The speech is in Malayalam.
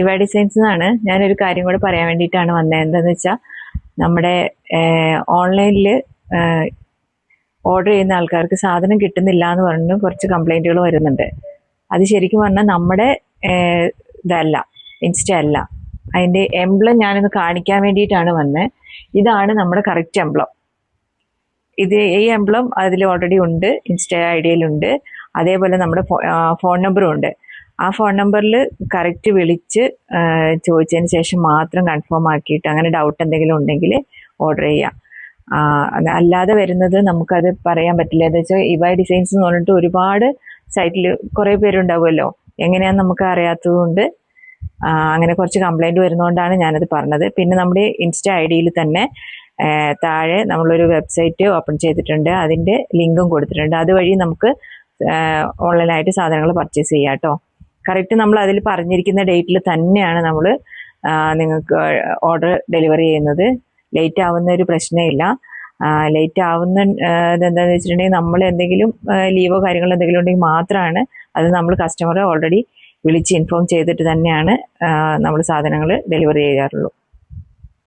ഇവ ഡിസൈൻസ് എന്നാണ്. ഞാനൊരു കാര്യം കൂടെ പറയാൻ വേണ്ടിയിട്ടാണ് വന്നത്. എന്താണെന്ന് വെച്ചാൽ നമ്മുടെ ഓൺലൈനിൽ ഓർഡർ ചെയ്യുന്ന ആൾക്കാർക്ക് സാധനം കിട്ടുന്നില്ല എന്ന് പറഞ്ഞു കുറച്ച് കംപ്ലൈൻറ്റുകൾ വരുന്നുണ്ട്. അത് ശരിക്കും പറഞ്ഞാൽ നമ്മുടെ ഇതല്ല, ഇൻസ്റ്റ അല്ല. അതിൻ്റെ എംബ്ലം ഞാനൊന്ന് കാണിക്കാൻ വേണ്ടിയിട്ടാണ് വന്നത്. ഇതാണ് നമ്മുടെ കറക്റ്റ് എംബ്ലം. ഈ എംബ്ലം അതിൽ ഓൾറെഡി ഉണ്ട്, ഇൻസ്റ്റ ഐ ഡിയിലുണ്ട്. അതേപോലെ നമ്മുടെ ഫോൺ നമ്പറും ഉണ്ട്. ആ ഫോൺ നമ്പറിൽ കറക്റ്റ് വിളിച്ച് ചോദിച്ചതിന് ശേഷം മാത്രം കൺഫേം ആക്കിയിട്ട്, അങ്ങനെ ഡൗട്ട് എന്തെങ്കിലും ഉണ്ടെങ്കിൽ ഓർഡർ ചെയ്യാം. അല്ലാതെ വരുന്നത് നമുക്കത് പറയാൻ പറ്റില്ല. എന്താ വെച്ചാൽ ഇവ ഡിസൈൻസ് എന്ന് പറഞ്ഞിട്ട് ഒരുപാട് സൈറ്റിൽ കുറേ പേരുണ്ടാവുമല്ലോ, എങ്ങനെയാണെന്ന് നമുക്ക് അറിയാത്തതുകൊണ്ട് അങ്ങനെ കുറച്ച് കംപ്ലൈൻറ്റ് വരുന്നതുകൊണ്ടാണ് ഞാനത് പറഞ്ഞത്. പിന്നെ നമ്മുടെ ഇൻസ്റ്റ ഐ ഡിയിൽ തന്നെ താഴെ നമ്മളൊരു വെബ്സൈറ്റ് ഓപ്പൺ ചെയ്തിട്ടുണ്ട്. അതിൻ്റെ ലിങ്കും കൊടുത്തിട്ടുണ്ട്. അതുവഴി നമുക്ക് ഓൺലൈനായിട്ട് സാധനങ്ങൾ പർച്ചേസ് ചെയ്യാം കേട്ടോ. കറക്റ്റ് നമ്മൾ അതിൽ പറഞ്ഞിരിക്കുന്ന ഡേറ്റിൽ തന്നെയാണ് നമ്മൾ നിങ്ങൾക്ക് ഓർഡർ ഡെലിവറി ചെയ്യുന്നത്. ലേറ്റ് ആവുന്ന ഒരു പ്രശ്നമില്ല. ലേറ്റ് ആവുന്ന എന്താണെന്ന് വെച്ചിട്ടുണ്ടെങ്കിൽ നമ്മൾ എന്തെങ്കിലും ലീവോ കാര്യങ്ങളോ എന്തെങ്കിലും ഉണ്ടെങ്കിൽ മാത്രമാണ് അത് നമ്മൾ കസ്റ്റമറെ ഓൾറെഡി വിളിച്ച് ഇൻഫോം ചെയ്തിട്ട് തന്നെയാണ് നമ്മൾ സാധനങ്ങൾ ഡെലിവറി ചെയ്യാറുള്ളൂ.